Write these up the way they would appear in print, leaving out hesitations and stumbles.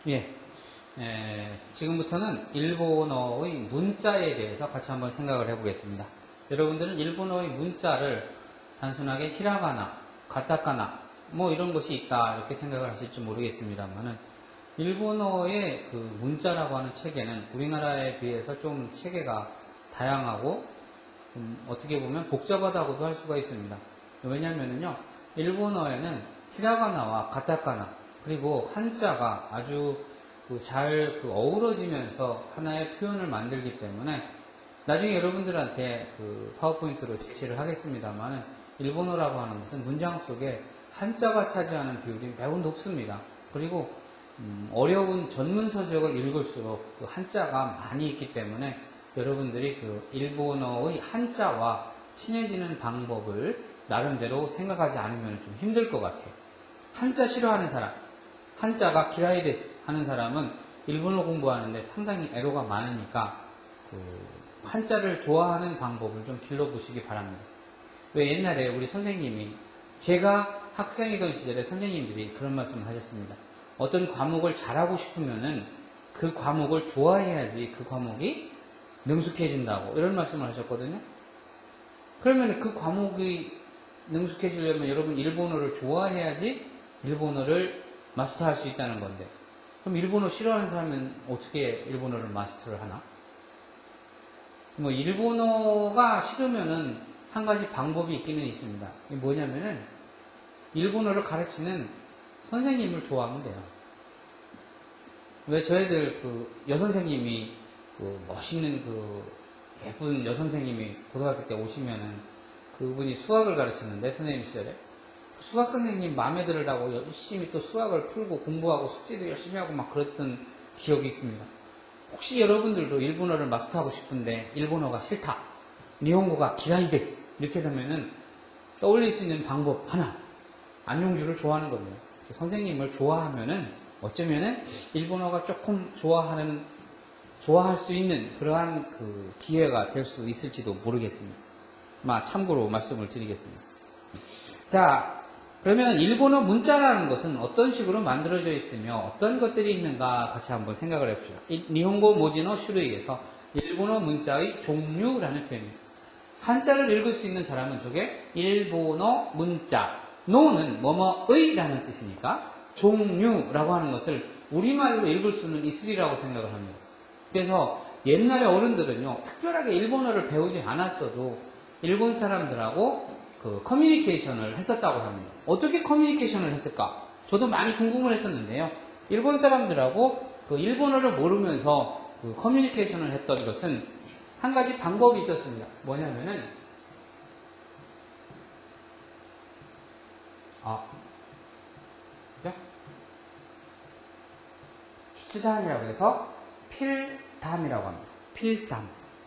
예, 지금부터는 일본어의 문자에 대해서 같이 한번 생각을 해보겠습니다. 여러분들은 일본어의 문자를 단순하게 히라가나, 가타카나 뭐 이런 것이 있다 이렇게 생각을 하실지 모르겠습니다만은 일본어의 그 문자라고 하는 체계는 우리나라에 비해서 좀 체계가 다양하고 어떻게 보면 복잡하다고도 할 수가 있습니다. 왜냐면은요, 일본어에는 히라가나와 가타카나 그리고 한자가 아주 잘 어우러지면서 하나의 표현을 만들기 때문에 나중에 여러분들한테 파워포인트로 제시를 하겠습니다만 일본어라고 하는 것은 문장 속에 한자가 차지하는 비율이 매우 높습니다. 그리고 어려운 전문 서적을 읽을수록 그 한자가 많이 있기 때문에 여러분들이 일본어의 한자와 친해지는 방법을 나름대로 생각하지 않으면 좀 힘들 것 같아요. 한자 싫어하는 사람, 한자가 기라이데스 하는 사람은 일본어 공부하는데 상당히 애로가 많으니까 한자를 좋아하는 방법을 좀 길러보시기 바랍니다. 왜 옛날에 우리 선생님이 제가 학생이던 시절에 선생님들이 그런 말씀을 하셨습니다. 어떤 과목을 잘하고 싶으면은 그 과목을 좋아해야지 그 과목이 능숙해진다고 이런 말씀을 하셨거든요. 그러면 그 과목이 능숙해지려면 여러분 일본어를 좋아해야지 일본어를 마스터할 수 있다는 건데 그럼 일본어 싫어하는 사람은 어떻게 일본어를 마스터를 하나? 뭐 일본어가 싫으면은 한 가지 방법이 있기는 있습니다. 이게 뭐냐면은 일본어를 가르치는 선생님을 좋아하면 돼요. 왜 저희들 여선생님이 멋있는 예쁜 여선생님이 고등학교 때 오시면은 그분이 수학을 가르치는데 선생님 시절에 수학 선생님 마음에 들으라고 열심히 또 수학을 풀고 공부하고 숙제도 열심히 하고 막 그랬던 기억이 있습니다. 혹시 여러분들도 일본어를 마스터하고 싶은데 일본어가 싫다, 니혼고가 기라이데스 이렇게 되면은 떠올릴 수 있는 방법 하나, 안용주를 좋아하는 겁니다. 선생님을 좋아하면은 어쩌면은 일본어가 조금 좋아할 수 있는 그러한 기회가 될 수 있을지도 모르겠습니다. 참고로 말씀을 드리겠습니다. 자, 그러면 일본어 문자라는 것은 어떤 식으로 만들어져 있으며 어떤 것들이 있는가 같이 한번 생각을 해봅시다. 니혼고 모지노 슈루이에서 일본어 문자의 종류라는 표현입니다. 한자를 읽을 수 있는 사람은 저게 일본어 문자, 노는 뭐뭐의 라는 뜻이니까 종류라고 하는 것을 우리말로 읽을 수는 있으리라고 생각을 합니다. 그래서 옛날에 어른들은요, 특별하게 일본어를 배우지 않았어도 일본 사람들하고 커뮤니케이션을 했었다고 합니다. 어떻게 커뮤니케이션을 했을까? 저도 많이 궁금을 했었는데요. 일본 사람들하고 일본어를 모르면서 커뮤니케이션을 했던 것은 한 가지 방법이 있었습니다. 뭐냐면은 그죠? 슈츠단이라고 해서 필담이라고 합니다.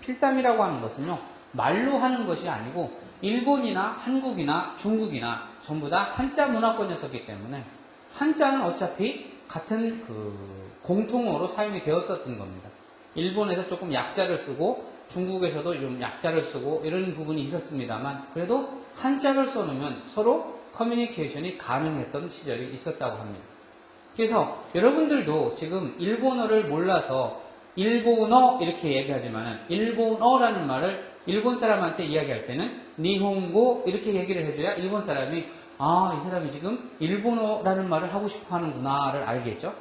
필담이라고 하는 것은요, 말로 하는 것이 아니고 일본이나 한국이나 중국이나 전부 다 한자 문화권이었기 때문에 한자는 어차피 같은 공통어로 사용이 되었던 겁니다. 일본에서 조금 약자를 쓰고 중국에서도 좀 약자를 쓰고 이런 부분이 있었습니다만 그래도 한자를 써놓으면 서로 커뮤니케이션이 가능했던 시절이 있었다고 합니다. 그래서 여러분들도 지금 일본어를 몰라서 일본어 이렇게 얘기하지만 일본어라는 말을 일본 사람한테 이야기할 때는 니혼고 이렇게 얘기를 해줘야 일본 사람이 이 사람이 지금 일본어라는 말을 하고 싶어 하는구나를 알겠죠.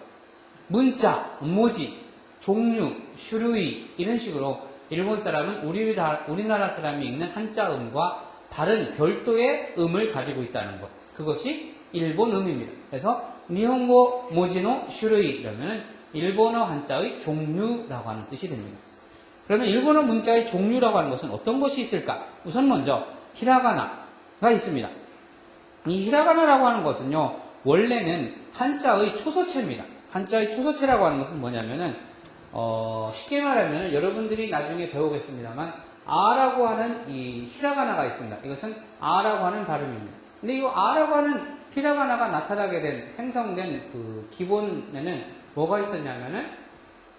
문자, 모지, 종류, 슈루이 이런 식으로 일본 사람은 우리나라 사람이 읽는 한자음과 다른 별도의 음을 가지고 있다는 것, 그것이 일본음입니다. 그래서 니혼고 모지노 슈루이 이러면 일본어 한자의 종류라고 하는 뜻이 됩니다. 그러면 일본어 문자의 종류라고 하는 것은 어떤 것이 있을까? 우선 먼저 히라가나가 있습니다. 이 히라가나라고 하는 것은요, 원래는 한자의 초서체입니다. 한자의 초서체라고 하는 것은 뭐냐면은 쉽게 말하면 여러분들이 나중에 배우겠습니다만 아라고 하는 이 히라가나가 있습니다. 이것은 아라고 하는 발음입니다. 근데 이 아라고 하는 히라가나가 나타나게 된 생성된 기본에는 뭐가 있었냐면은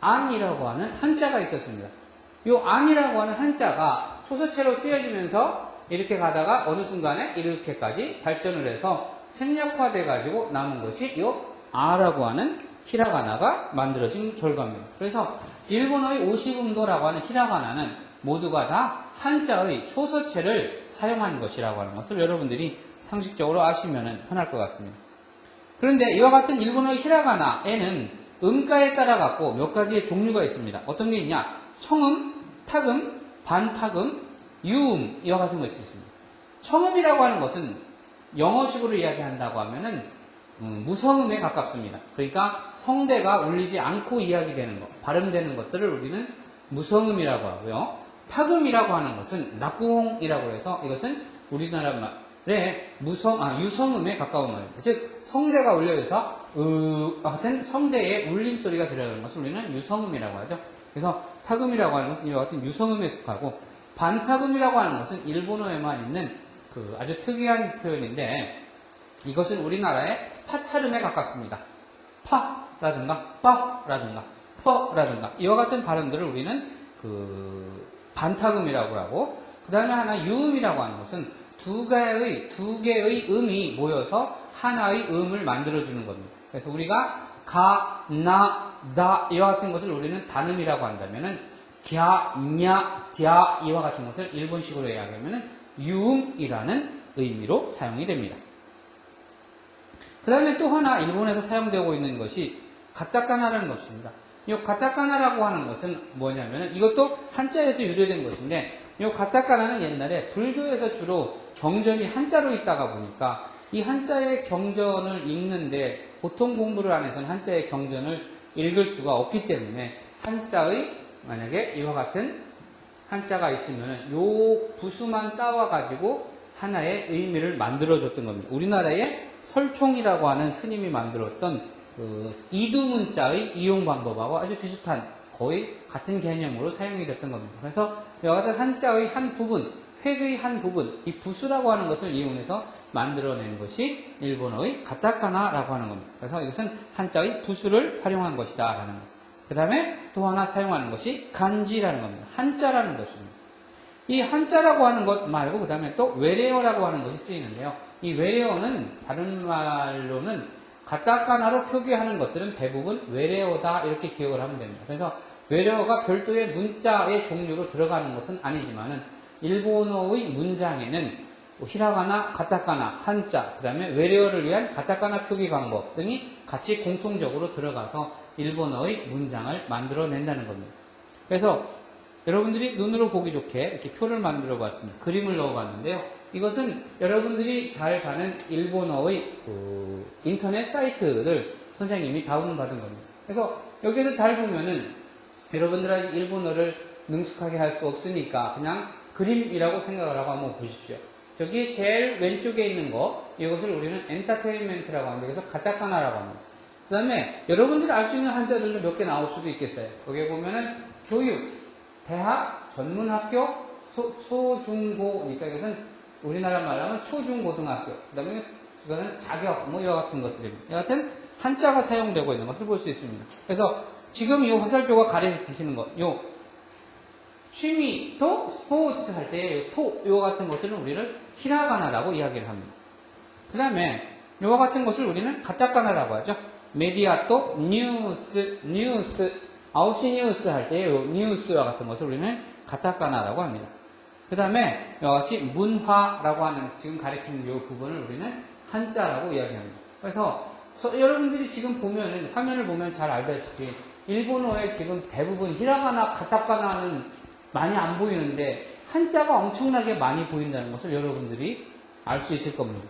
안이라고 하는 한자가 있었습니다. 이 안이라고 하는 한자가 초서체로 쓰여지면서 이렇게 가다가 어느 순간에 이렇게까지 발전을 해서 생략화돼 가지고 남은 것이 이 아라고 하는 히라가나가 만들어진 결과입니다. 그래서 일본어의 오시금도라고 하는 히라가나는 모두가 다 한자의 초서체를 사용한 것이라고 하는 것을 여러분들이 상식적으로 아시면 편할 것 같습니다. 그런데 이와 같은 일본어의 히라가나에는 음가에 따라 갖고 몇 가지의 종류가 있습니다. 어떤 게 있냐? 청음, 타금, 반타금, 유음 이와 같은 것이 있습니다. 청음이라고 하는 것은 영어식으로 이야기한다고 하면은 무성음에 가깝습니다. 그러니까 성대가 울리지 않고 이야기되는 것, 발음되는 것들을 우리는 무성음이라고 하고요. 타금이라고 하는 것은 낙구홍이라고 해서 이것은 우리나라 말의 유성음에 가까운 말입니다. 즉 성대가 울려져서 같은 성대의 울림 소리가 들어가는 것을 우리는 유성음이라고 하죠. 그래서 타금이라고 하는 것은 이와 같은 유성음에 속하고 반타금이라고 하는 것은 일본어에만 있는 아주 특이한 표현인데 이것은 우리나라의 파찰음에 가깝습니다. 파라든가 빠라든가 퍼라든가 이와 같은 발음들을 우리는 반타금이라고 하고 그 다음에 하나 유음이라고 하는 것은 두 개의 음이 모여서 하나의 음을 만들어주는 겁니다. 그래서 우리가 가, 나, 다 이와 같은 것을 우리는 단음이라고 한다면은 갸, 냐, 갸 이와 같은 것을 일본식으로 이야기하면은 유음이라는 의미로 사용이 됩니다. 그 다음에 또 하나 일본에서 사용되고 있는 것이 가타카나라는 것입니다. 이 가타카나라고 하는 것은 뭐냐면은 이것도 한자에서 유래된 것인데 이 가타카나는 옛날에 불교에서 주로 경전이 한자로 있다가 보니까 이 한자의 경전을 읽는데 보통 공부를 안 해서는 한자의 경전을 읽을 수가 없기 때문에 한자의 만약에 이와 같은 한자가 있으면 요 부수만 따와가지고 하나의 의미를 만들어줬던 겁니다. 우리나라에 설총이라고 하는 스님이 만들었던 이두문자의 이용 방법하고 아주 비슷한 거의 같은 개념으로 사용이 됐던 겁니다. 그래서 이와 같은 한자의 한 부분, 획의 한 부분, 이 부수라고 하는 것을 이용해서 만들어낸 것이 일본어의 가타카나라고 하는 겁니다. 그래서 이것은 한자의 부수를 활용한 것이다 라는 것. 그 다음에 또 하나 사용하는 것이 간지라는 겁니다. 한자라는 것입니다. 이 한자라고 하는 것 말고 그 다음에 또 외래어라고 하는 것이 쓰이는데요. 이 외래어는 다른 말로는 가타카나로 표기하는 것들은 대부분 외래어다 이렇게 기억을 하면 됩니다. 그래서 외래어가 별도의 문자의 종류로 들어가는 것은 아니지만은 일본어의 문장에는 히라가나, 가타카나, 한자, 그 다음에 외래어를 위한 가타카나 표기 방법 등이 같이 공통적으로 들어가서 일본어의 문장을 만들어낸다는 겁니다. 그래서 여러분들이 눈으로 보기 좋게 이렇게 표를 만들어 봤습니다. 그림을 넣어 봤는데요. 이것은 여러분들이 잘 가는 일본어의 인터넷 사이트를 선생님이 다운받은 겁니다. 그래서 여기서 잘 보면은 여러분들이 일본어를 능숙하게 할 수 없으니까 그냥 그림이라고 생각을 하고 한번 보십시오. 저기 제일 왼쪽에 있는 거, 이것을 우리는 엔터테인먼트라고 하는데, 그래서 가타카나라고 합니다. 그 다음에 여러분들이 알 수 있는 한자들도 몇 개 나올 수도 있겠어요. 거기에 보면은 교육, 대학, 전문학교, 소중고, 그러니까 이것은 우리나라 말로 하면 초중고등학교, 그 다음에 이거는 자격, 이와 같은 것들입니다. 여하튼 한자가 사용되고 있는 것을 볼 수 있습니다. 그래서 지금 이 화살표가 가리키시는 것, 요 취미, 또 스포츠 할 때 이와 같은 것들은 우리를 히라가나라고 이야기를 합니다. 그 다음에 이와 같은 것을 우리는 가타카나라고 하죠. 메디아 또 뉴스, 9시 뉴스 할 때 뉴스와 같은 것을 우리는 가타카나라고 합니다. 그 다음에 이와 같이 문화라고 하는 지금 가리키는 이 부분을 우리는 한자라고 이야기합니다. 그래서 여러분들이 지금 보면은 화면을 보면 잘 알다시피 일본어의 지금 대부분 히라가나, 가타카나는 많이 안 보이는데 한자가 엄청나게 많이 보인다는 것을 여러분들이 알 수 있을 겁니다.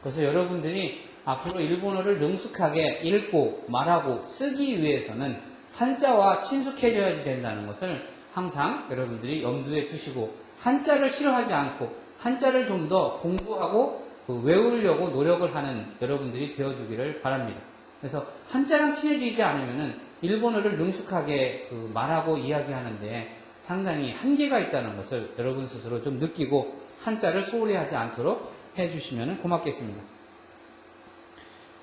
그래서 여러분들이 앞으로 일본어를 능숙하게 읽고 말하고 쓰기 위해서는 한자와 친숙해져야지 된다는 것을 항상 여러분들이 염두에 두시고 한자를 싫어하지 않고 한자를 좀 더 공부하고 외우려고 노력을 하는 여러분들이 되어주기를 바랍니다. 그래서 한자랑 친해지지 않으면은 일본어를 능숙하게 말하고 이야기하는데 상당히 한계가 있다는 것을 여러분 스스로 좀 느끼고 한자를 소홀히 하지 않도록 해주시면 고맙겠습니다.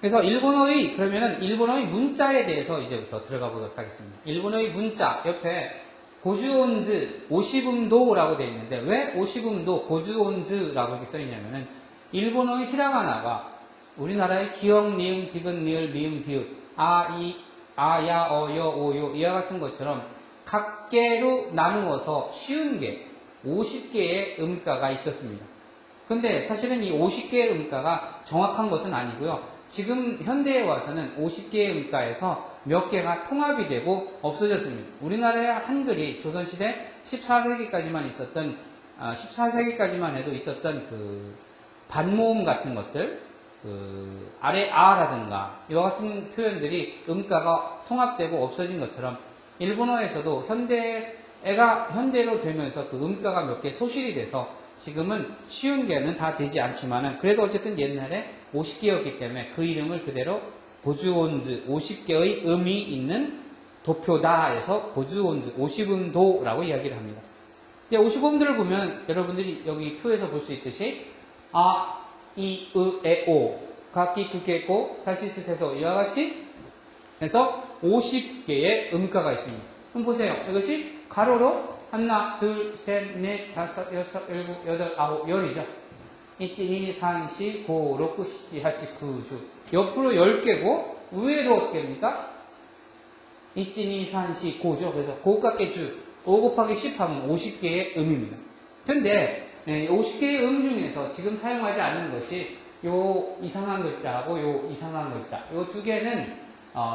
그래서 그러면은 일본어의 문자에 대해서 이제부터 들어가 보도록 하겠습니다. 일본어의 문자 옆에 고주온즈, 오시금도라고 되어 있는데 왜 오시금도, 고주온즈라고 이렇게 써 있냐면은 일본어의 히라가나가 우리나라의 기역, 니은, 디귿, 리을, 미음, 비읍, 아, 이, 아, 야, 어, 여, 오, 요, 이와 같은 것처럼 각 개로 나누어서 쉬운 개, 50개의 음가가 있었습니다. 근데 사실은 이 50개의 음가가 정확한 것은 아니고요. 지금 현대에 와서는 50개의 음가에서 몇 개가 통합이 되고 없어졌습니다. 우리나라의 한글이 조선시대 14세기까지만 있었던, 14세기까지만 해도 있었던 그 반모음 같은 것들, 그 아래 아라든가 이와 같은 표현들이 음가가 통합되고 없어진 것처럼 일본어에서도 현대로 되면서 그 음가가 몇 개 소실이 돼서 지금은 쉬운 개는 다 되지 않지만은 그래도 어쨌든 옛날에 50개였기 때문에 그 이름을 그대로 고주온즈 50개의 음이 있는 도표다 해서 고주온즈 50음도라고 이야기를 합니다. 50음들을 보면 여러분들이 여기 표에서 볼 수 있듯이 아, 이, 으, 에, 오, 각기 그게 고, 사시스세소 이와 같이 해서 50개의 음가가 있습니다. 그럼 보세요. 이것이 가로로 하나, 둘, 셋, 넷, 다섯, 여섯, 일곱, 여덟, 아홉, 열이죠. 1, 2, 3, 4, 5, 6, 7, 8, 9, 10. 옆으로 10개고 위에도 어떻게 됩니까? 1, 2, 3, 4, 5죠. 그래서 고깝게 주 5 곱하기 10 하면 50개의 음입니다. 근데 50개의 음 중에서 지금 사용하지 않는 것이 요 이상한 글자하고 요 이상한 글자. 요 두 개는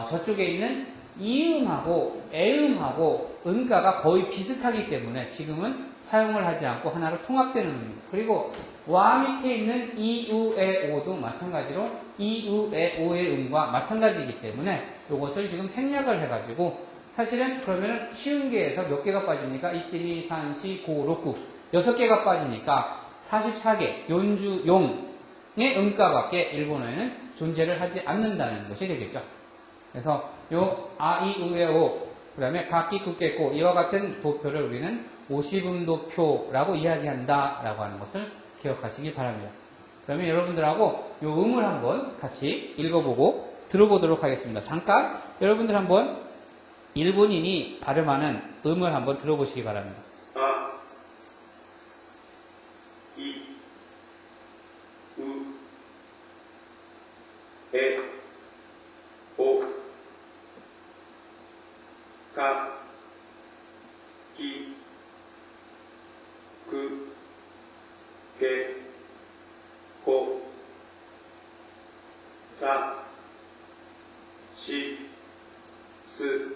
저쪽에 있는 이음하고 애음하고 음가가 거의 비슷하기 때문에 지금은 사용을 하지 않고 하나로 통합되는 음입니다. 그리고 와 밑에 있는 이, 우, 에, 오도 마찬가지로 이, 우, 에, 오의 음과 마찬가지이기 때문에 이것을 지금 생략을 해가지고 사실은 그러면 쉬운 개에서 몇 개가 빠집니까? 1, 2, 3, 4, 5, 6, 9 6개가 빠지니까 44개 용의 음가밖에 일본어에는 존재를 하지 않는다는 것이 되겠죠. 그래서 요 아, 이, 우, 에, 오 그 다음에 각기, 굳게, 고 이와 같은 도표를 우리는 50음도표라고 이야기한다라고 하는 것을 기억하시기 바랍니다. 그러면 여러분들하고 요 음을 한번 같이 읽어보고 들어보도록 하겠습니다. 잠깐 여러분들 한번 일본인이 발음하는 음을 한번 들어보시기 바랍니다. 아, 이, 우, 에, 오, 가, 기, 그, 게, 고, 사, 시, 스,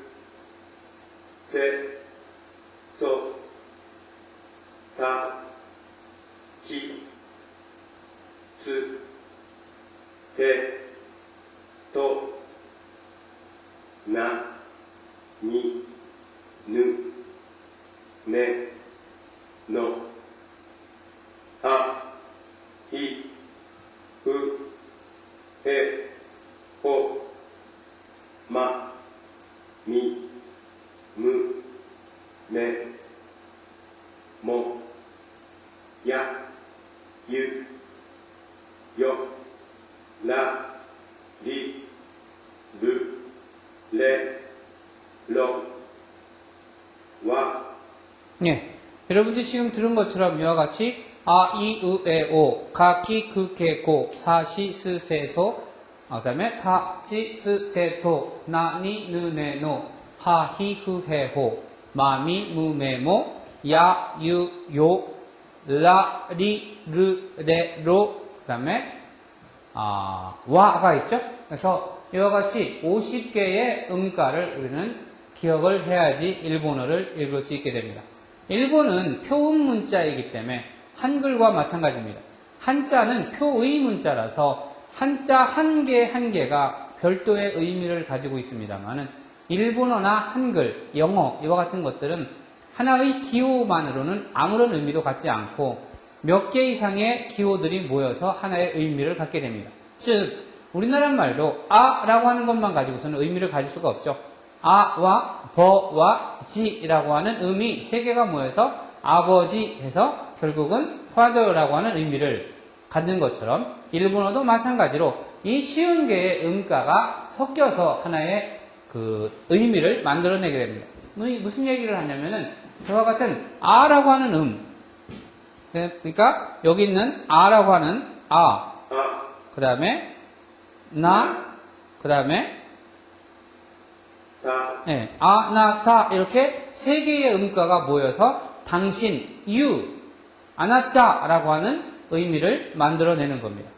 세, 소, 다, 지, 즈, 대, 도, 나, 니, 느, 네, 너, 아, 이, 으, 에, 오, 마, 미, 무, 네, 모, 야, 유, 여, 라, 리, 르, 레, 러, 와. 예, 여러분들이 지금 들은 것처럼 이와 같이 아, 이, 으, 에, 오, 가, 기, 그, 게, 고, 사, 시, 스, 세, 소 그 다음에 타, 지, 즈, 데, 도, 나, 니, 느, 네, 노 하, 히, 흐, 해, 호 마, 미, 무, 매, 모 야, 유, 요 라, 리, 르, 레, 로 그 다음에 와가 있죠? 그래서 이와 같이 50개의 음가를 우리는 기억을 해야지 일본어를 읽을 수 있게 됩니다. 일본은 표음 문자이기 때문에 한글과 마찬가지입니다. 한자는 표의 문자라서 한자 한 개 한 개가 별도의 의미를 가지고 있습니다만은 일본어나 한글, 영어 이와 같은 것들은 하나의 기호만으로는 아무런 의미도 갖지 않고 몇 개 이상의 기호들이 모여서 하나의 의미를 갖게 됩니다. 즉 우리나라 말도 아라고 하는 것만 가지고서는 의미를 가질 수가 없죠. 아와 버와 지라고 하는 음이 세 개가 모여서 아버지 해서 결국은 father라고 하는 의미를 갖는 것처럼 일본어도 마찬가지로 이 쉬운 개의 음가가 섞여서 하나의 그 의미를 만들어내게 됩니다. 무슨 얘기를 하냐면은 저와 같은 아라고 하는 그러니까 여기 있는 아라고 하는 그 다음에 나, 그 다음에 타, 네, 아, 나, 타 이렇게 세 개의 음가가 모여서 당신, you, 아나타라고 하는 의미를 만들어내는 겁니다.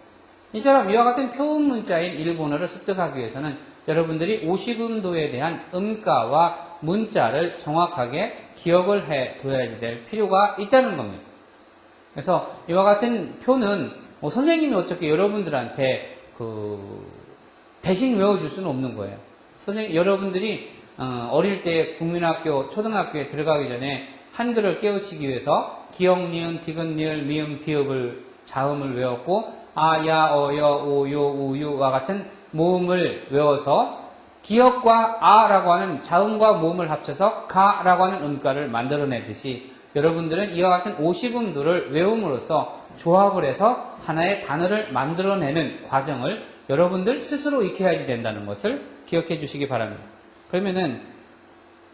이처럼 이와 같은 표음 문자인 일본어를 습득하기 위해서는 여러분들이 50음도에 대한 음가와 문자를 정확하게 기억을 해둬야 될 필요가 있다는 겁니다. 그래서 이와 같은 표는 선생님이 어떻게 여러분들한테 대신 외워줄 수는 없는 거예요. 여러분들이 어릴 때 국민학교, 초등학교에 들어가기 전에 한글을 깨우치기 위해서 기역, 니은, 디귿, 리을, 미음, 비읍을 자음을 외웠고 아, 야, 어, 여, 오, 요, 우, 유와 같은 모음을 외워서 기역과 아라고 하는 자음과 모음을 합쳐서 가라고 하는 음가를 만들어내듯이 여러분들은 이와 같은 50음도를 외움으로써 조합을 해서 하나의 단어를 만들어내는 과정을 여러분들 스스로 익혀야지 된다는 것을 기억해 주시기 바랍니다. 그러면은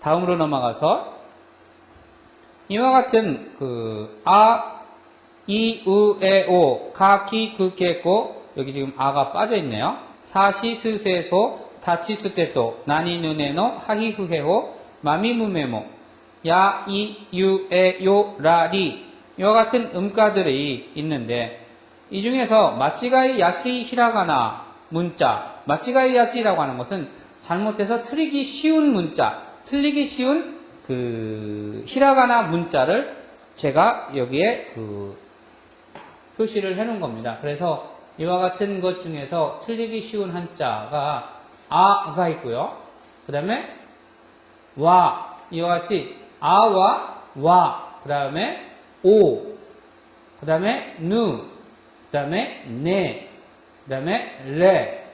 다음으로 넘어가서 이와 같은 아, 이, 우, 에, 오, 가, 기, 그, 게, 고 여기 지금 아가 빠져 있네요. 사시, 스, 세, 소, 다치, 투, 테, 또, 나니, 누, 네, 노, 하히, 후, 해, 호, 마미, 무, 메, 모, 야, 이, 유, 에, 요, 라, 리 이와 같은 음가들이 있는데 이 중에서 마치가이 야스이 히라가나 문자, 마치가이 야스이라고 하는 것은 잘못해서 틀리기 쉬운 문자, 틀리기 쉬운 히라가나 문자를 제가 여기에 표시를 해 놓은 겁니다. 그래서 이와 같은 것 중에서 틀리기 쉬운 한자가 아가 있고요. 그 다음에 와, 이와 같이 아와 와, 그 다음에 오, 그 다음에 누, 그 다음에 네, 그 다음에 레,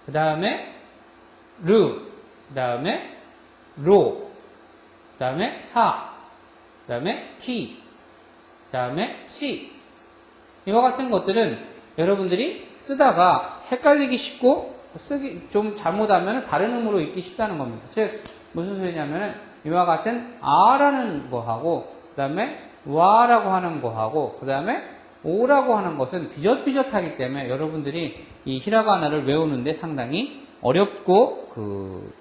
그 다음에 르, 그 다음에 로, 그 다음에 사, 그 다음에 키, 그 다음에 치. 이와 같은 것들은 여러분들이 쓰다가 헷갈리기 쉽고 쓰기 좀 잘못하면 다른 음으로 읽기 쉽다는 겁니다. 즉 무슨 소리냐면은 이와 같은 아라는 거하고 그 다음에 와라고 하는 거하고 그 다음에 오라고 하는 것은 비슷비슷하기 때문에 여러분들이 이 히라가나를 외우는데 상당히 어렵고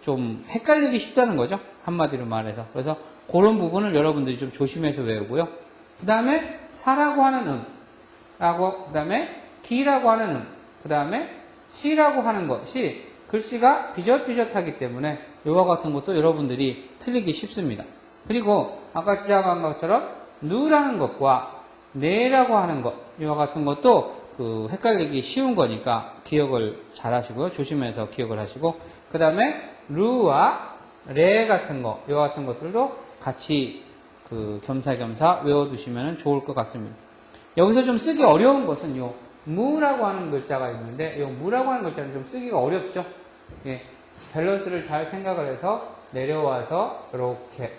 좀 헷갈리기 쉽다는 거죠. 한마디로 말해서. 그래서 그런 부분을 여러분들이 좀 조심해서 외우고요. 그 다음에 사라고 하는 그 다음에 기라고 하는 그 다음에 시라고 하는 것이 글씨가 비슷비슷하기 때문에 이와 같은 것도 여러분들이 틀리기 쉽습니다. 그리고 아까 시작한 것처럼 누라는 것과 네라고 하는 것 이와 같은 것도 헷갈리기 쉬운 거니까 기억을 잘 하시고요. 조심해서 기억을 하시고 그 다음에 루와 레 같은 거 이와 같은 것들도 같이 겸사겸사 외워두시면 좋을 것 같습니다. 여기서 좀 쓰기 어려운 것은 요 무라고 하는 글자가 있는데 요 무라고 하는 글자는 좀 쓰기가 어렵죠. 예, 밸런스를 잘 생각을 해서 내려와서 이렇게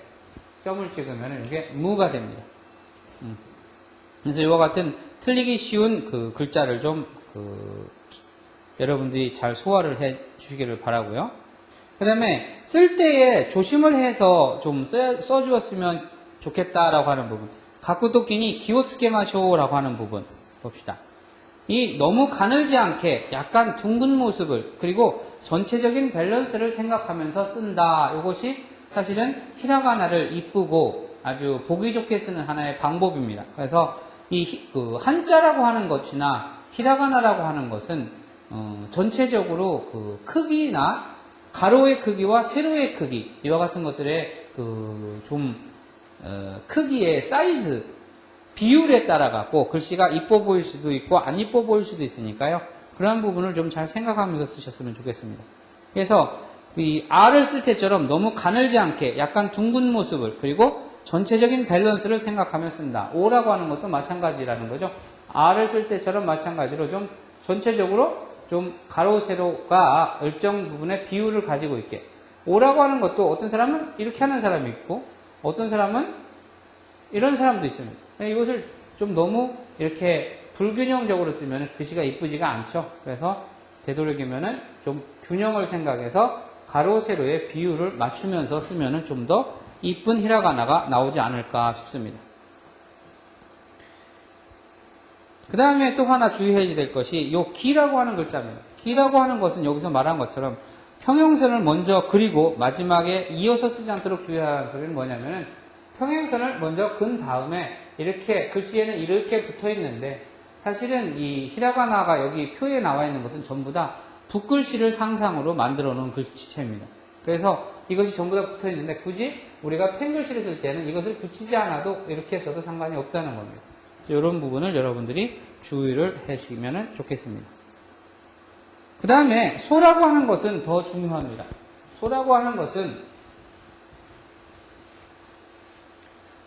점을 찍으면 이게 무가 됩니다. 그래서 이와 같은 틀리기 쉬운 글자를 좀 여러분들이 잘 소화를 해 주시기를 바라고요. 그 다음에 쓸 때에 조심을 해서 좀 써주었으면 좋겠다라고 하는 부분. 가쿠토끼니 기호스케마쇼라고 하는 부분 봅시다. 이 너무 가늘지 않게 약간 둥근 모습을 그리고 전체적인 밸런스를 생각하면서 쓴다. 이것이 사실은 히라가나를 이쁘고 아주 보기 좋게 쓰는 하나의 방법입니다. 그래서 이 한자라고 하는 것이나 히라가나라고 하는 것은 전체적으로 크기나 가로의 크기와 세로의 크기 이와 같은 것들의 크기의 사이즈 비율에 따라 갖고 글씨가 이뻐 보일 수도 있고 안 이뻐 보일 수도 있으니까요. 그런 부분을 좀 잘 생각하면서 쓰셨으면 좋겠습니다. 그래서 이 R을 쓸 때처럼 너무 가늘지 않게 약간 둥근 모습을 그리고 전체적인 밸런스를 생각하며 쓴다. O라고 하는 것도 마찬가지라는 거죠. R을 쓸 때처럼 마찬가지로 좀 전체적으로 좀 가로 세로가 일정 부분의 비율을 가지고 있게 O라고 하는 것도 어떤 사람은 이렇게 하는 사람이 있고 어떤 사람은 이런 사람도 있습니다. 이것을 좀 너무 이렇게 불균형적으로 쓰면 글씨가 이쁘지가 않죠. 그래서 되도록이면은 좀 균형을 생각해서 가로 세로의 비율을 맞추면서 쓰면은 좀 더 이쁜 히라가나가 나오지 않을까 싶습니다. 그 다음에 또 하나 주의해야 될 것이 요 기라고 하는 글자입니다. 기라고 하는 것은 여기서 말한 것처럼 평행선을 먼저 그리고 마지막에 이어서 쓰지 않도록 주의하라는 소리는 뭐냐면은 평행선을 먼저 근 다음에 이렇게 글씨에는 이렇게 붙어 있는데 사실은 이 히라가나가 여기 표에 나와 있는 것은 전부 다 붓글씨를 상상으로 만들어 놓은 글씨체입니다. 그래서 이것이 전부 다 붙어 있는데 굳이 우리가 펜글씨를 쓸 때는 이것을 붙이지 않아도 이렇게 써도 상관이 없다는 겁니다. 이런 부분을 여러분들이 주의를 하시면 좋겠습니다. 그 다음에 소라고 하는 것은 더 중요합니다. 소라고 하는 것은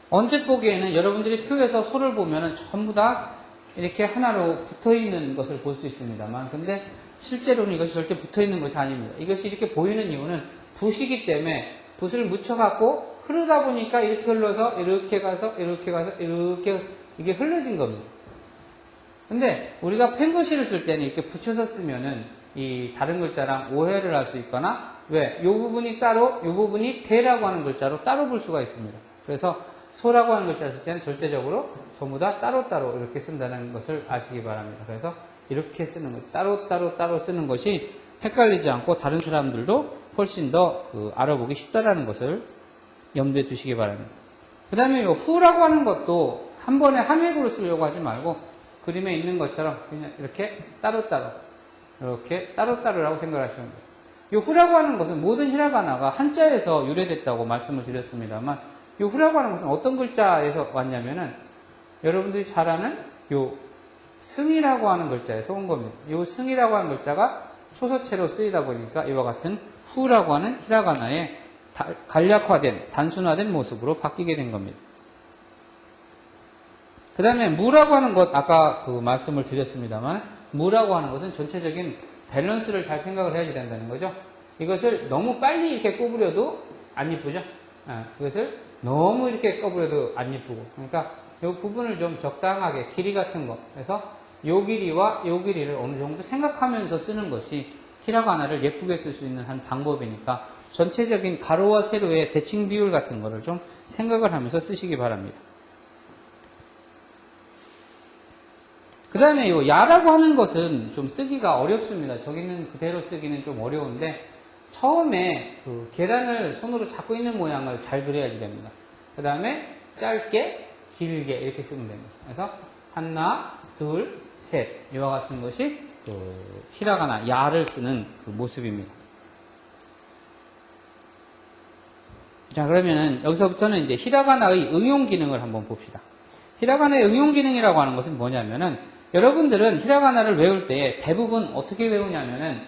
언뜻 보기에는 여러분들이 표에서 소를 보면은 전부 다 이렇게 하나로 붙어 있는 것을 볼 수 있습니다만, 근데 실제로는 이것이 절대 붙어 있는 것이 아닙니다. 이것이 이렇게 보이는 이유는 붓이기 때문에 붓을 묻혀갖고 흐르다 보니까 이렇게 흘러서 이렇게 가서 이렇게 가서 이렇게 이게 흘러진 겁니다. 근데 우리가 펜글씨를 쓸 때는 이렇게 붙여서 쓰면은 이 다른 글자랑 오해를 할 수 있거나 왜? 이 부분이 따로, 이 부분이 대라고 하는 글자로 따로 볼 수가 있습니다. 그래서 소라고 하는 글자를 쓸 때는 절대적으로 전부 다 따로따로 이렇게 쓴다는 것을 아시기 바랍니다. 그래서 이렇게 쓰는 것, 따로 쓰는 것이 헷갈리지 않고 다른 사람들도 훨씬 더 알아보기 쉽다라는 것을 염두에 두시기 바랍니다. 그 다음에 이 후라고 하는 것도 한 번에 한 획으로 쓰려고 하지 말고 그림에 있는 것처럼 그냥 이렇게 따로따로 이렇게 따로따로라고 생각하시면 돼요. 이 후라고 하는 것은 모든 히라가나가 한자에서 유래됐다고 말씀을 드렸습니다만 이 후라고 하는 것은 어떤 글자에서 왔냐면은 여러분들이 잘 아는 요 승이라고 하는 글자에서 온 겁니다. 이 승이라고 하는 글자가 초서체로 쓰이다 보니까 이와 같은 후라고 하는 히라가나의 간략화된 단순화된 모습으로 바뀌게 된 겁니다. 그 다음에 무라고 하는 것 아까 말씀을 드렸습니다만 무라고 하는 것은 전체적인 밸런스를 잘 생각을 해야 된다는 거죠. 이것을 너무 빨리 이렇게 꼬부려도 안 이쁘죠. 이것을 너무 이렇게 꺼부려도 안 이쁘고, 그러니까 이 부분을 좀 적당하게 길이 같은 거, 그래서 요 길이와 요 길이를 어느 정도 생각하면서 쓰는 것이 히라가나를 예쁘게 쓸 수 있는 한 방법이니까 전체적인 가로와 세로의 대칭 비율 같은 거를 좀 생각을 하면서 쓰시기 바랍니다. 그 다음에 요 야라고 하는 것은 좀 쓰기가 어렵습니다. 저기는 그대로 쓰기는 좀 어려운데 처음에 계란을 손으로 잡고 있는 모양을 잘 그려야지 됩니다. 그 다음에 짧게, 길게 이렇게 쓰면 됩니다. 그래서 하나, 둘, 셋 이와 같은 것이 히라가나 야를 쓰는 모습입니다. 자, 그러면은 여기서부터는 이제 히라가나의 응용 기능을 한번 봅시다. 히라가나의 응용 기능이라고 하는 것은 뭐냐면은 여러분들은 히라가나를 외울 때 대부분 어떻게 외우냐면은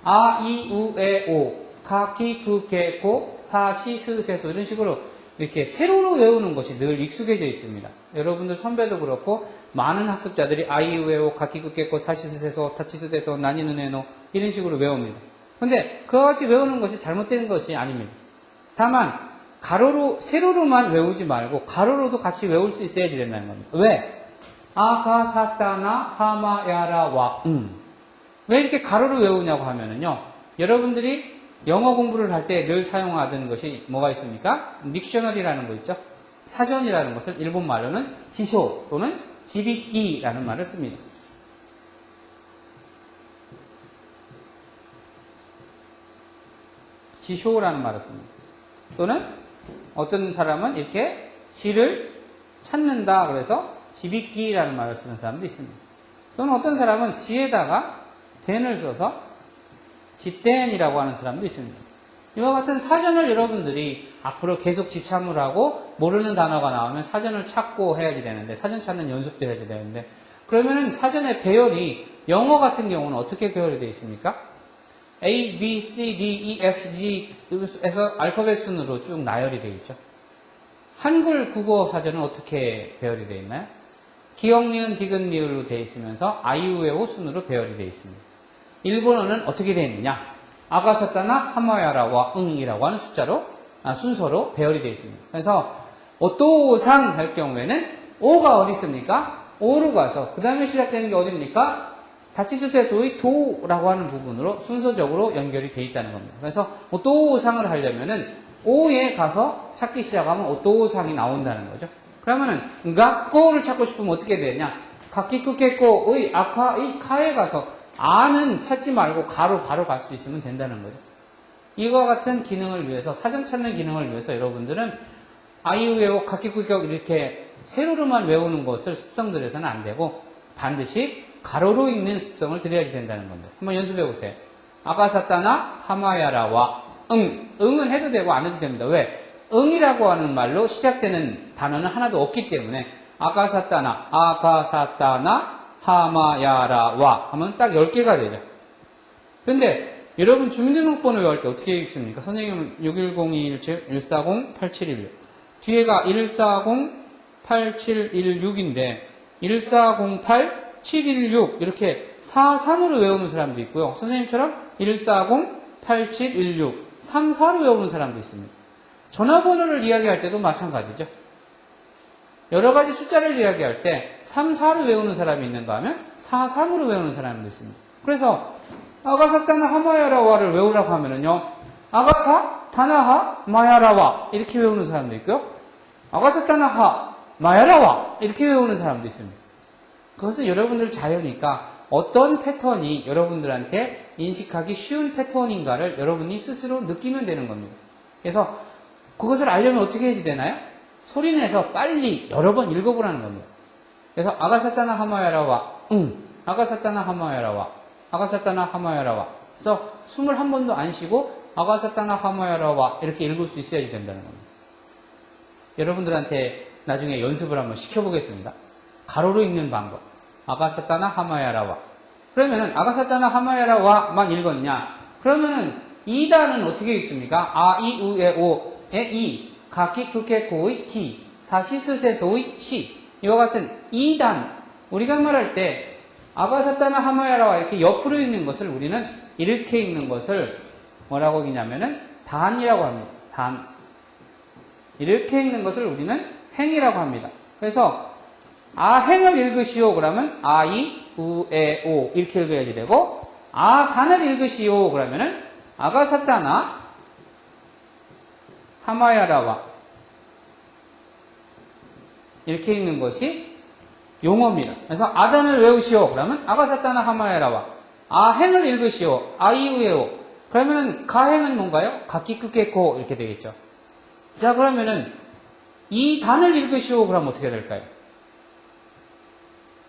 아, 이, 우, 에, 오, 가, 기, 그, 게, 고, 사, 시, 스, 세, 소 이런 식으로 이렇게 세로로 외우는 것이 늘 익숙해져 있습니다. 여러분들 선배도 그렇고 많은 학습자들이 아, 이, 우, 에, 오, 가, 기, 그, 게, 고, 사, 시, 스, 세, 소, 타치도, 데, 도, 나니, 누, 네, 노 이런 식으로 외웁니다. 근데 그와 같이 외우는 것이 잘못된 것이 아닙니다. 다만 가로로, 세로로만 외우지 말고 가로로도 같이 외울 수 있어야지 된다는 겁니다. 왜? 아가, 사타나, 하마, 야라, 와, 왜 이렇게 가로로 외우냐고 하면은요, 여러분들이 영어 공부를 할 때 늘 사용하던 것이 뭐가 있습니까? 딕셔너리라는 거 있죠? 사전이라는 것을 일본 말로는 지쇼 또는 지비끼라는 말을 씁니다. 지쇼라는 말을 씁니다. 또는 어떤 사람은 이렇게 지를 찾는다 그래서 지비끼라는 말을 쓰는 사람도 있습니다. 또는 어떤 사람은 지에다가 덴을 써서 지댄이라고 하는 사람도 있습니다. 이와 같은 사전을 여러분들이 앞으로 계속 지참을 하고 모르는 단어가 나오면 사전을 찾고 해야지 되는데 사전 찾는 연습도 해야지 되는데 그러면은 사전의 배열이 영어 같은 경우는 어떻게 배열이 되어 있습니까? A, B, C, D, E, F, G에서 알파벳 순으로 쭉 나열이 되어 있죠. 한글 국어 사전은 어떻게 배열이 되어 있나요? 기역, 니은, 디귿, 리을로 되어 있으면서 아이우에오 순으로 배열이 되어 있습니다. 일본어는 어떻게 되어 있느냐? 아가사타나, 하마야라와 응이라고 하는 순서로 배열이 되어 있습니다. 그래서 오토상 할 경우에는 오가 어디 있습니까? 오로 가서 그 다음에 시작되는 게 어디입니까? 다치두테 도의 도라고 하는 부분으로 순서적으로 연결이 되어 있다는 겁니다. 그래서 오토상을 하려면은 오에 가서 찾기 시작하면 오토상이 나온다는 거죠. 그러면은学校를 찾고 싶으면 어떻게 되냐? 가키쿠케코의 아카의 카에 가서 아는 찾지 말고 가로 바로 갈 수 있으면 된다는 거죠. 이와 같은 기능을 위해서, 사전 찾는 기능을 위해서 여러분들은 아이우에오 가키쿠격 이렇게 세로로만 외우는 것을 습성 들여서는 안 되고 반드시 가로로 읽는 습성을 들여야 된다는 겁니다. 한번 연습해 보세요. 아가사타나 하마야라와 응은 해도 되고 안 해도 됩니다. 왜? 응이라고 하는 말로 시작되는 단어는 하나도 없기 때문에 아가사타나 하마야라와 하면 딱 10개가 되죠. 근데 여러분 주민등록번호 외울 때 어떻게 읽습니까? 선생님은 610-217 140-8716 뒤에가 140-8716인데 1408-716 이렇게 43으로 외우는 사람도 있고요. 선생님처럼 140-8716 34로 외우는 사람도 있습니다. 전화번호를 이야기할 때도 마찬가지죠. 여러 가지 숫자를 이야기할 때 3, 4로 외우는 사람이 있는가 하면 4, 3으로 외우는 사람도 있습니다. 그래서 아가사타나 하마야라와를 외우라고 하면은요, 아가타, 타나하, 마야라와 이렇게 외우는 사람도 있고요. 아가사타나하, 마야라와 이렇게 외우는 사람도 있습니다. 그것은 여러분들 자유니까 어떤 패턴이 여러분들한테 인식하기 쉬운 패턴인가를 여러분이 스스로 느끼면 되는 겁니다. 그래서 그것을 알려면 어떻게 해야 되나요? 소리내서 빨리 여러 번 읽어보라는 겁니다. 그래서 아가사타나 하마야라와 아가사타나 하마야라와 아가사타나 하마야라와 그래서 숨을 한 번도 안 쉬고 아가사타나 하마야라와 이렇게 읽을 수 있어야지 된다는 겁니다. 여러분들한테 나중에 연습을 한번 시켜보겠습니다. 가로로 읽는 방법. 아가사타나 하마야라와. 그러면은 아가사타나 하마야라와만 읽었냐? 그러면은 이단은 어떻게 읽습니까? 아, 이, 우, 에, 오의 이, 가키, 크케, 고의 기, 사시스세소의 시. 이와 같은 이단. 우리가 말할 때 아가사타나 하마야라와 이렇게 옆으로 읽는 것을 우리는 이렇게 읽는 것을 뭐라고 읽냐면은 단이라고 합니다. 단. 이렇게 읽는 것을 우리는 행이라고 합니다. 그래서 아행을 읽으시오 그러면 아이, 우, 에, 오 이렇게 읽어야지 되고 아단을 읽으시오 그러면은 아가사타나 하마야라와 이렇게 읽는 것이 용어입니다. 그래서 아단을 외우시오 그러면 아가사타나 하마야라와 아행을 읽으시오 아이우에오 그러면은 가행은 뭔가요? 가키쿠케코 이렇게 되겠죠. 자 그러면은 이 단을 읽으시오 그러면 어떻게 될까요?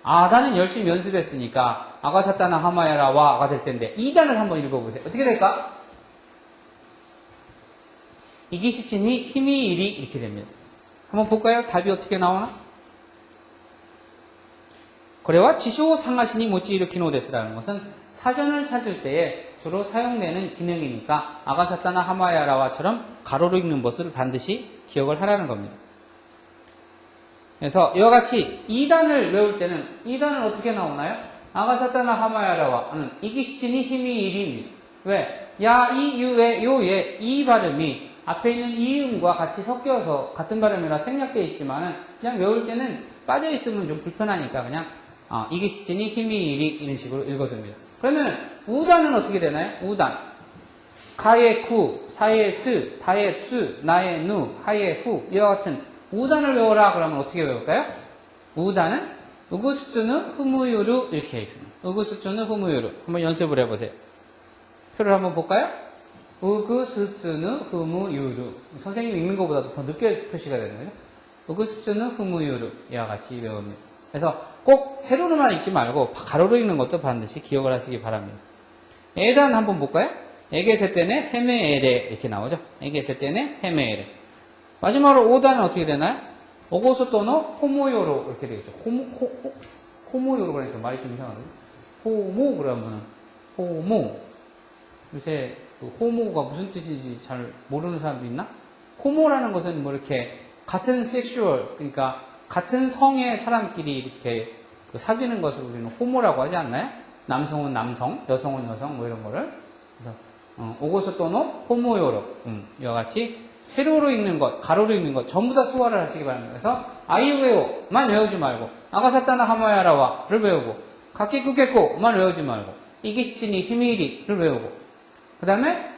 아단은 열심히 연습했으니까 아가사타나 하마야라와가 될 텐데 이 단을 한번 읽어보세요. 어떻게 될까? 이기시치니 힘이 일이 이렇게 됩니다. 한번 볼까요? 답이 어떻게 나오나? 고래와 지쇼 상하시니 모찌 이르키노 데스라는 것은 사전을 찾을 때에 주로 사용되는 기능이니까 아가사타나 하마야라와처럼 가로로 읽는 것을 반드시 기억을 하라는 겁니다. 그래서 이와 같이 2단을 외울 때는 2단은 어떻게 나오나요? 아가사타나 하마야라와는 이기시치니 힘이 일입니다. 왜? 야, 이, 유에, 요에 이 발음이 앞에 있는 이음과 같이 섞여서 같은 발음이라 생략되어 있지만은 그냥 외울 때는 빠져 있으면 좀 불편하니까 그냥 이기시치니 힘이 일이 이런 식으로 읽어줍니다. 그러면 우단은 어떻게 되나요? 우단 가의 구, 사의 스, 다의 투, 나의 누, 하의 후 이와 같은 우단을 외워라 그러면 어떻게 외울까요? 우단은 우구스츠누 후무유루 이렇게 읽습니다. 우구스츠누 후무유루 한번 연습을 해보세요. 표를 한번 볼까요? 우구스츠누 후무유루 선생님이 읽는 것보다도 더 늦게 표시가 되는 거죠. 우구스츠누 후무유루 이와 같이 외웁니다. 그래서 꼭 세로로만 읽지 말고 가로로 읽는 것도 반드시 기억을 하시기 바랍니다. 에단 한번 볼까요? 에게세테네 헤메에레 이렇게 나오죠. 에게세테네 헤메에레 마지막으로 5단은 어떻게 되나요? 오고소토노 호모요로 이렇게 되겠죠. 호모요로 그러니까 말이 좀 이상하거든요. 호모 그러면 호모 요새 그 호모가 무슨 뜻인지 잘 모르는 사람도 있나? 호모라는 것은 뭐 이렇게 같은 섹슈얼 그러니까 같은 성의 사람끼리 이렇게 그 사귀는 것을 우리는 호모라고 하지 않나요? 남성은 남성, 여성은 여성 뭐 이런 거를 그래서 오고소토노 호모요로 이와 같이 세로로 읽는 것, 가로로 읽는 것 전부 다 소화를 하시기 바랍니다. 그래서 아이우에오만 외우지 말고 아가사타나 하마야라와를 외우고 가키쿠케코만 외우지 말고 이기시치니 히미리를 외우고 그 다음에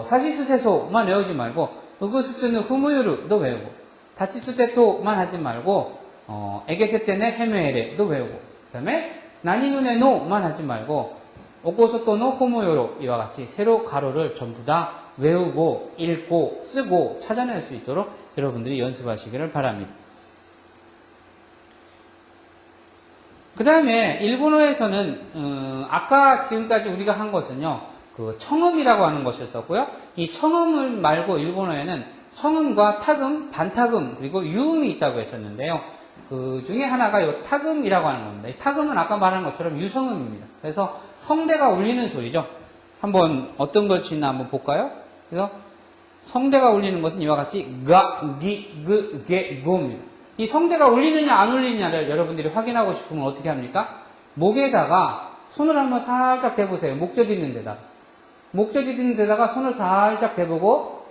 사시스세소만 외우지 말고 우구스츠누 후무유르도 외우고 다치투테토만 하지 말고 에게세테네 헤메에레도 외우고 그 다음에 나니누네 노만 하지 말고 오코소토노 호모요로 이와 같이 세로 가로를 전부 다 외우고 읽고 쓰고 찾아낼 수 있도록 여러분들이 연습하시기를 바랍니다. 그 다음에 일본어에서는 아까 지금까지 우리가 한 것은요, 그 청음이라고 하는 것이었었고요. 이 청음을 말고 일본어에는 청음과 타금, 반타금 그리고 유음이 있다고 했었는데요. 그 중에 하나가 이 타금이라고 하는 겁니다. 이 타금은 아까 말한 것처럼 유성음입니다. 그래서 성대가 울리는 소리죠. 한번 어떤 것이 있나 한번 볼까요? 그래서 성대가 울리는 것은 이와 같이 가, 기, 그, 게, 고입니다. 이 성대가 울리느냐 안 울리느냐를 여러분들이 확인하고 싶으면 어떻게 합니까? 목에다가 손을 한번 살짝 대보세요. 목젖 있는 데다가. 목젖 있는 데다가 손을 살짝 대보고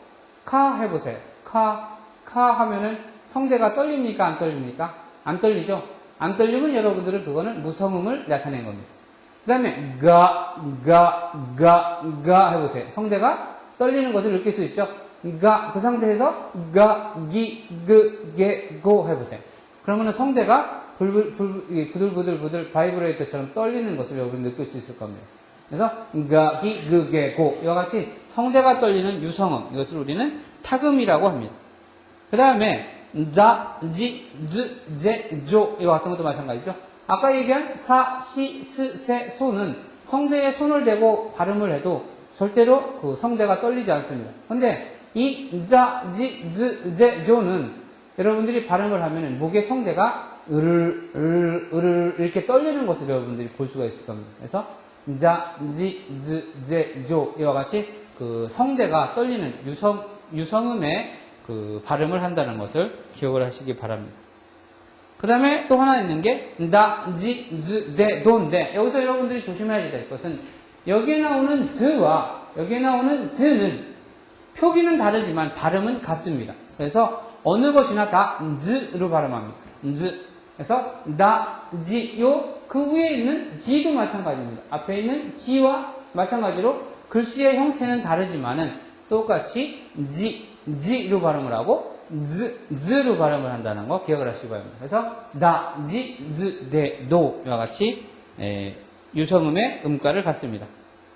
카 해보세요. 카 하면은 성대가 떨립니까? 안 떨립니까? 안 떨리죠? 안 떨리면 여러분들은 그거는 무성음을 나타낸 겁니다. 그 다음에 가 해보세요. 성대가 떨리는 것을 느낄 수 있죠? 그 상태에서 가, 기, 그, 게, 고 해보세요. 그러면 성대가 부들부들 바이브레이터처럼 떨리는 것을 여러분 느낄 수 있을 겁니다. 그래서 가, 기, 그, 게, 고 이와 같이 성대가 떨리는 유성음, 이것을 우리는 타금이라고 합니다. 그 다음에 자, 지, 즈, 제, 조 이와 같은 것도 마찬가지죠. 아까 얘기한 사, 시, 스, 세, 소는 성대에 손을 대고 발음을 해도 절대로 그 성대가 떨리지 않습니다. 근데 이 자, 지, 즈, 제, 조는 여러분들이 발음을 하면은 목의 성대가 으르르 이렇게 떨리는 것을 여러분들이 볼 수가 있을 겁니다. 그래서 자, 지, 즈, 제, 조 이와 같이 그 성대가 떨리는 유성음의 그 발음을 한다는 것을 기억을 하시기 바랍니다. 그 다음에 또 하나 있는 게 다, 지, 즈, 데, 도인데 여기서 여러분들이 조심해야 될 것은 여기에 나오는 즈와 여기에 나오는 즈는 표기는 다르지만 발음은 같습니다. 그래서 어느 것이나 다 즈로 발음합니다. 즈. 그래서 다, 지, 그 위에 있는 지도 마찬가지입니다. 앞에 있는 지와 마찬가지로 글씨의 형태는 다르지만은 똑같이 지로 발음을 하고 즈로 발음을 한다는 거 기억을 하시기 바랍니다. 그래서 다, 지, 즈, 데, 도 이와 같이 유성음의 음가를 갖습니다.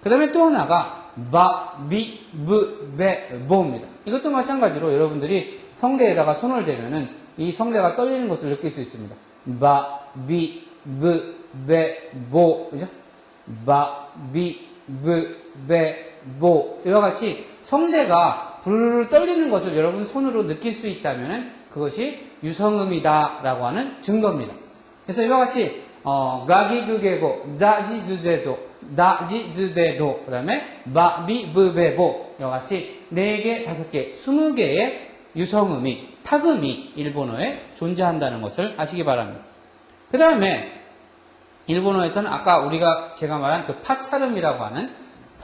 그 다음에 또 하나가 바, 비, 브, 베, 보입니다. 이것도 마찬가지로 여러분들이 성대에다가 손을 대면은 이 성대가 떨리는 것을 느낄 수 있습니다. 바, 비, 브, 베, 보 그죠? 바, 비, 브, 베, 보 이와 같이 성대가 부르르 떨리는 것을 여러분 손으로 느낄 수 있다면 그것이 유성음이다 라고 하는 증거입니다. 그래서 이와 같이 가기 그게고 자지 주제조 다지 주대도 그 다음에 바, 비, 브, 베, 보 이와 같이 4개, 5개, 20개의 유성음이 타금이 일본어에 존재한다는 것을 아시기 바랍니다. 그 다음에 일본어에서는 아까 제가 말한 그 파차름이라고 하는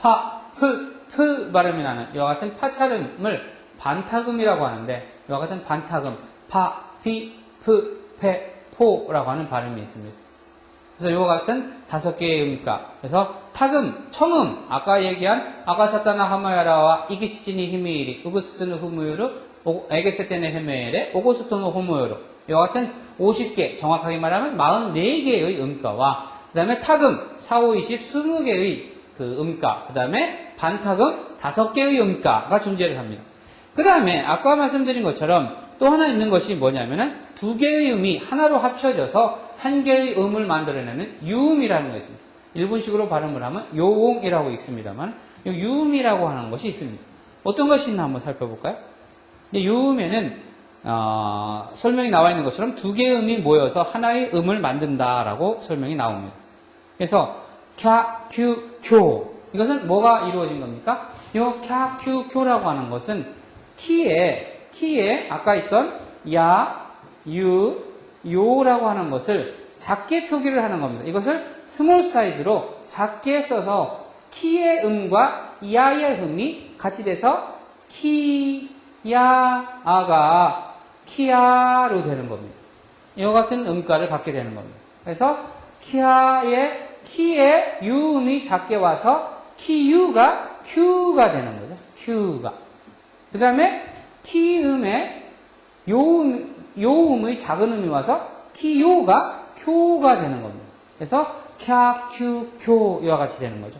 파, 프 발음이 나는 이와 같은 파차름을 반타금이라고 하는데 이와 같은 반타금 파, 피, 프, 페, 포라고 하는 발음이 있습니다. 그래서 이와 같은 5개의 음가 그래서 타금, 청음 아까 얘기한 아가사타나 하마야라와 이기시치니 히미이리 우구스츠누 후무유루 에게세테네 헤메레 오고스토노 호무유루 이와 같은 50개 정확하게 말하면 44개의 음가와 그 다음에 타금 4, 5, 20, 20개의 그 음가, 그 다음에 반타금 5개의 음가가 존재를 합니다. 그 다음에 아까 말씀드린 것처럼 또 하나 있는 것이 뭐냐면은 2개의 음이 하나로 합쳐져서 1개의 음을 만들어내는 유음이라는 것이 있습니다. 일본식으로 발음을 하면 요옹이라고 읽습니다만 유음이라고 하는 것이 있습니다. 어떤 것이 있나 한번 살펴볼까요? 유음에는 설명이 나와 있는 것처럼 2개의 음이 모여서 하나의 음을 만든다라고 설명이 나옵니다. 그래서 캬, 큐, 쿄 이것은 뭐가 이루어진 겁니까? 이 캬, 큐, 쿄라고 하는 것은 키에 아까 있던 야, 유, 요라고 하는 것을 작게 표기를 하는 겁니다. 이것을 스몰 사이즈로 작게 써서 키의 음과 야의 음이 같이 돼서 키, 야, 아가 키야로 되는 겁니다. 이와 같은 음가를 갖게 되는 겁니다. 그래서 키의 유음이 작게 와서 키유가 큐가 되는 거죠. 큐가. 그 다음에 키음에 요음의 작은 음이 와서 키요가 쿄가 되는 겁니다. 그래서 캬, 큐, 교 이와 같이 되는 거죠.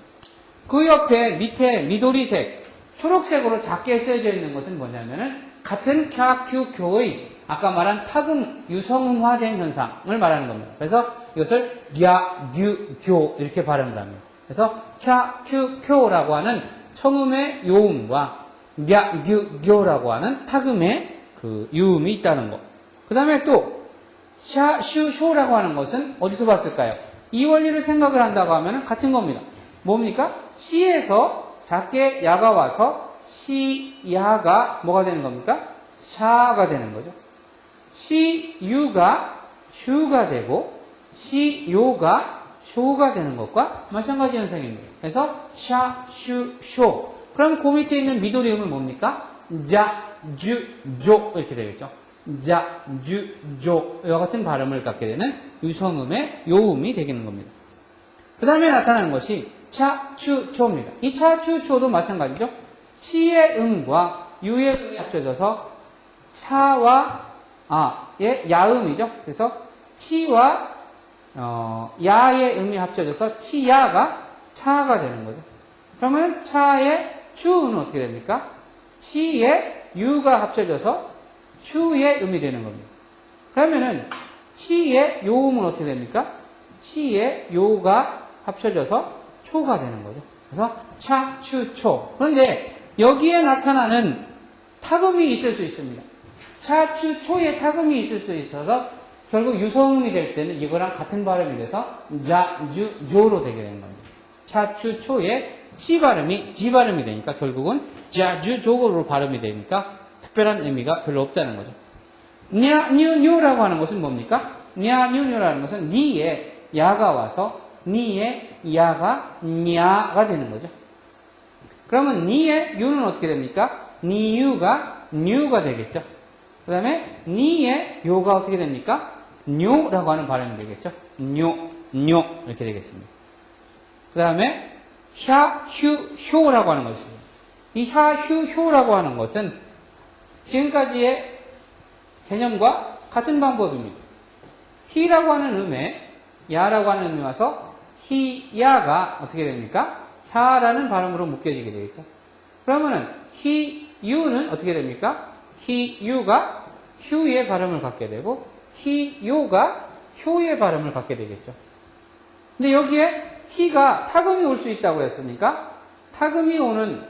그 옆에 밑에 미도리색, 초록색으로 작게 쓰여져 있는 것은 뭐냐면은 같은 캬, 큐, 교의 아까 말한 타금, 유성음화된 현상을 말하는 겁니다. 그래서 이것을 야, 유, 교 이렇게 발음을 합니다. 그래서 캬, 큐, 쿄라고 하는 청음의 요음과 야, 유, 교라고 하는 타금의 그 유음이 있다는 것. 그 다음에 또 샤, 슈, 쇼라고 하는 것은 어디서 봤을까요? 이 원리를 생각을 한다고 하면 같은 겁니다. 뭡니까? 시에서 작게 야가 와서 시, 야가 뭐가 되는 겁니까? 샤가 되는 거죠. 시, 유가 슈가 되고 시, 요가 쇼가 되는 것과 마찬가지 현상입니다. 그래서 샤, 슈, 쇼. 그럼 그 밑에 있는 미도리음은 뭡니까? 자, 주, 조 이렇게 되겠죠. 자, 주, 조 이와 같은 발음을 갖게 되는 유성음의 요음이 되는 겁니다. 그 다음에 나타나는 것이 차, 추, 초입니다. 이 차, 추, 초도 마찬가지죠. 치의 음과 유의 음이 합쳐져서 차와 의 야음이죠. 그래서 치와 야의 음이 합쳐져서 치야가 차가 되는 거죠. 그러면 차의 추는 어떻게 됩니까? 치의 유가 합쳐져서 추의 음이 되는 겁니다. 그러면은 치의 요음은 어떻게 됩니까? 치의 요가 합쳐져서 초가 되는 거죠. 그래서 차, 추, 초. 그런데 여기에 나타나는 타금이 있을 수 있습니다. 차, 추, 초에 타금이 있을 수 있어서 결국 유성음이 될 때는 이거랑 같은 발음이 돼서 자, 주, 조로 되게 되는 겁니다. 차, 추, 초에 치 발음이 지 발음이 되니까 결국은 자, 주, 조로 발음이 되니까 특별한 의미가 별로 없다는 거죠. 냐, 뉴, 뉴라고 하는 것은 뭡니까? 냐, 뉴, 뉴라는 것은 니에 야가 와서 니의 야가 냐가 되는 거죠. 그러면 니의 유는 어떻게 됩니까? 니유가 뉴가 되겠죠. 그 다음에 니의 요가 어떻게 됩니까? 뇨라고 하는 발음이 되겠죠. 뇨, 뇨 이렇게 되겠습니다. 그 다음에 샤, 휴, 효라고 하는 것이 있습니다. 이 샤, 휴, 효라고 하는 것은 지금까지의 개념과 같은 방법입니다. 히라고 하는 음에 야라고 하는 음이 와서 히, 야가 어떻게 됩니까? 샤라는 발음으로 묶여지게 되겠죠. 그러면은 히, 유는 어떻게 됩니까? 히, 유가 휴의 발음을 갖게 되고 히, 요가 효의 발음을 갖게 되겠죠. 근데 여기에 히가 타금이 올 수 있다고 했으니까 타금이 오는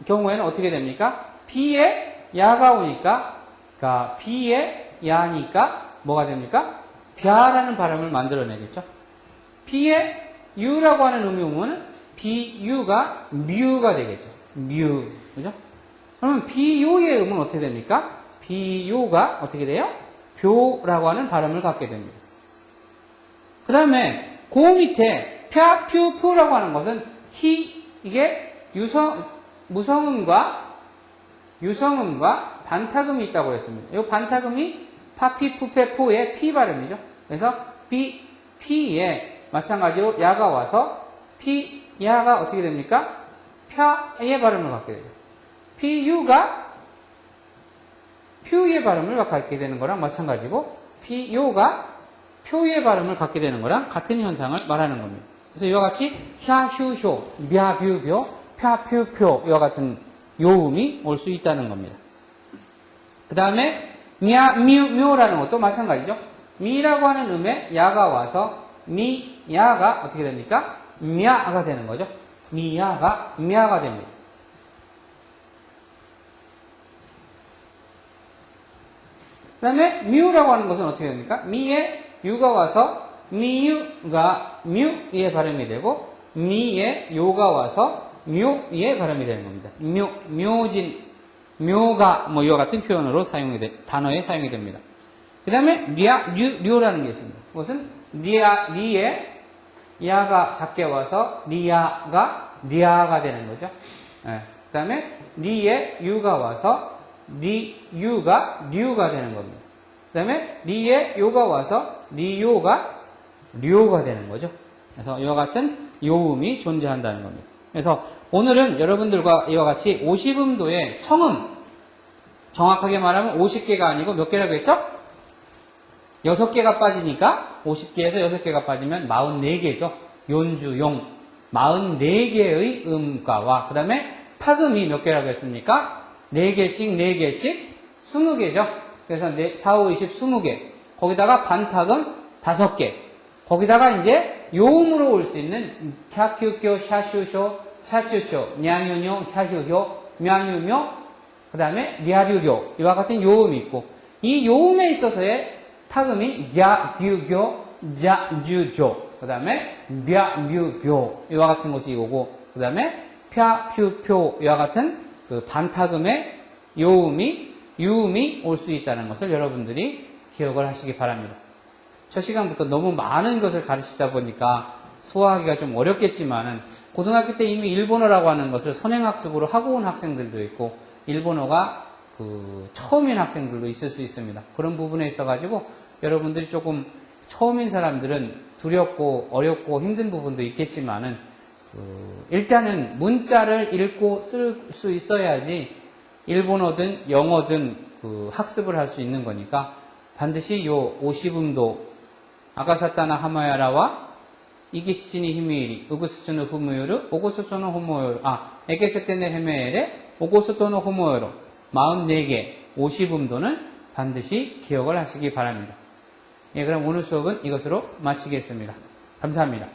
경우에는 어떻게 됩니까? 비에 야가 오니까 그러니까 비에 야니까 뭐가 됩니까? 벼라는 발음을 만들어내겠죠. 비에 유라고 하는 음이 오면 비유가 뮤가 되겠죠. 뮤. 그죠? 그러면 비요의 음은 어떻게 됩니까? 비요가 어떻게 돼요? 벼라고 하는 발음을 갖게 됩니다. 그 다음에 그 밑에 펴, 퓨, 푸라고 하는 것은 이게 무성음과 유성음과 반타금이 있다고 했습니다. 이 반타금이 파피, 푸페, 포의 피 발음이죠. 그래서 피에 마찬가지로 야가 와서 야가 어떻게 됩니까? 펴의 발음을 갖게 되죠. 피유가 퓨의 발음을 갖게 되는 거랑 마찬가지고 피요가 표의 발음을 갖게 되는 거랑 같은 현상을 말하는 겁니다. 그래서 이와 같이 샤, 휴, 효, ဗျ, 뷰, 벼, 펴, 퓨, 표 이와 같은 요음이 올 수 있다는 겁니다. 그 다음에 냐, 묘라는 것도 마찬가지죠. 미라고 하는 음에 야가 와서 야가 어떻게 됩니까? мя가 되는 거죠. 미야가 мя가 됩니다. 그 다음에 뮤라고 하는 것은 어떻게 됩니까? 미에 유가 와서 미유가 뮤의 발음이 되고 미에 요가 와서 묘의 발음이 되는 겁니다. 묘진, 묘가 뭐 이와 같은 표현으로 단어에 사용이 됩니다. 그 다음에 류라는 게 있습니다. 그것은 리에 야가 작게 와서 리야가 리야가 되는 거죠. 네. 그 다음에 리에 유가 와서 리유가 류가 되는 겁니다. 그 다음에 리에 요가 와서 리요가 류가 되는 거죠. 그래서 이와 같은 요음이 존재한다는 겁니다. 그래서 오늘은 여러분들과 이와 같이 50음도의 청음, 정확하게 말하면 50개가 아니고 몇 개라고 했죠? 6개가 빠지니까 50개에서 6개가 빠지면 44개죠. 연주용 44개의 음가와 그 다음에 타금이 몇 개라고 했습니까? 4개씩 4개씩 20개죠. 그래서 4, 5, 20, 20개. 거기다가 반타금 5개. 거기다가 이제 요음으로 올 수 있는 샤큐교, 샤슈쇼, 샤슈쇼, 냐뉴뇨, 샤휴효, мя뉴묘, 그 다음에 랴류교 이와 같은 요음이 있고 이 요음에 있어서의 타금이 야, 듀교, 자, 주조 그 다음에 며, 뮤, 이와 같은 것이 오고 그 다음에 펴, 퓨, 표 이와 같은 그 반타금의 유음이 올 수 있다는 것을 여러분들이 기억을 하시기 바랍니다. 첫 시간부터 너무 많은 것을 가르치다 보니까 소화하기가 좀 어렵겠지만은 고등학교 때 이미 일본어라고 하는 것을 선행학습으로 하고 온 학생들도 있고 일본어가 처음인 학생들도 있을 수 있습니다. 그런 부분에 있어가지고 여러분들이 조금 처음인 사람들은 두렵고 어렵고 힘든 부분도 있겠지만은 일단은 문자를 읽고 쓸 수 있어야지 일본어든 영어든 학습을 할 수 있는 거니까 반드시 요 50음도 아가사타나 하마야라와 이기시치니 히미이리 우구스츠노 후무요르 오고소소노 호모요르 에게세테네 헤메에레 오고소토노 호모요르 44개 50음도는 반드시 기억을 하시기 바랍니다. 예, 그럼 오늘 수업은 이것으로 마치겠습니다. 감사합니다.